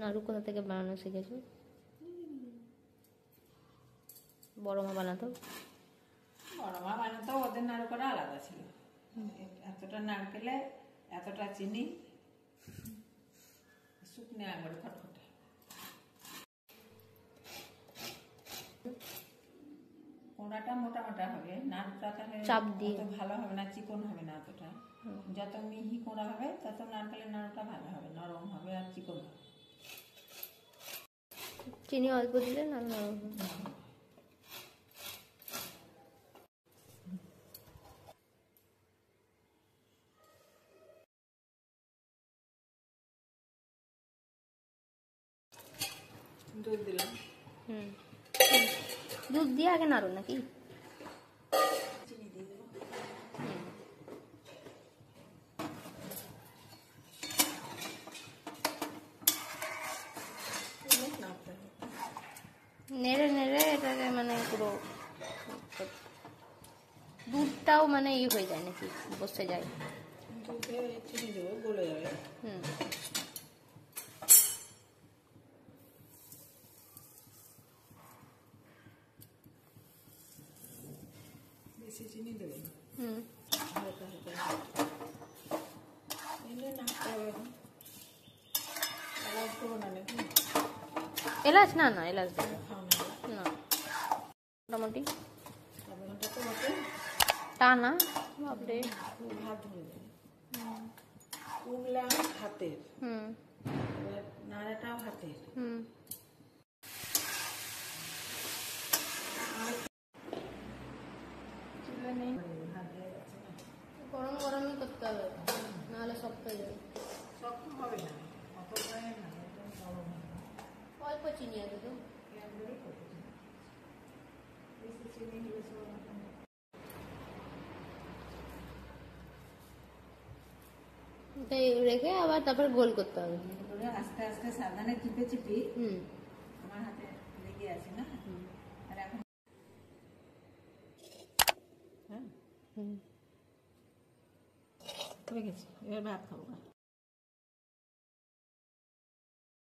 নাড়ু কোথা থেকে বানানো শিখেছো? বড় মা বানাতো? বড় মা বানাতো, ওদের নাড়ু করা আলাদা ছিল। এতটা নারকেলে এতটা চিনি, শুকনো আঙুর খটখটে। কোঁড়াটা মোটা মোটা হবে, নাড়ুটা তাহলে চাপ দিয়ে অত ভালো হবে না, চিকন হবে না অতটা। যত মিহি কোঁড়া হবে তত নারকেলের নাড়ুটা ভালো হবে, নরম হবে আর চিকন হবে। চিনি অল্প দিলে না নরম হবে। দুধ দিলাম। দুধ দিয়ে আগে নাড়ো নাকি? চিনি দিয়ে দেবো। নেড়ে নেড়ে এটাকে মানে পুরো দুধটাও মানে ই হয়ে যায় নাকি, বসে যায়? দুধে চিনি দেবো, গলে যাবে। বেশি চিনি দেবে না, হালকা হালকা এলে নাড়তে হবে। এখন এলাচ দেবো না নাকি? এলাচ না, না এলাচ দেবো খাও না, মোটামুটি আধা ঘন্টা তো বটে। তা না বাপরে, ভাত ধরে যাবে। উগলাম হাতের, এবার নাড়াটাও হাতের। গরম গরমই করতে হবে, নাহলে শক্ত হয়ে যাবে। শক্ত হবে না, অত গায়ে না, একদম নরম হবে। অল্প চিনি আছে তো, বেশি চিনি হলে সব রেখে আবার তারপরে গোল করতে হবে। আস্তে আস্তে সাবধানে চিপে চিপি। আমার হাতে লেগে আছে না, আর এখন হয়ে গেছে। এবার ভাত খাবো।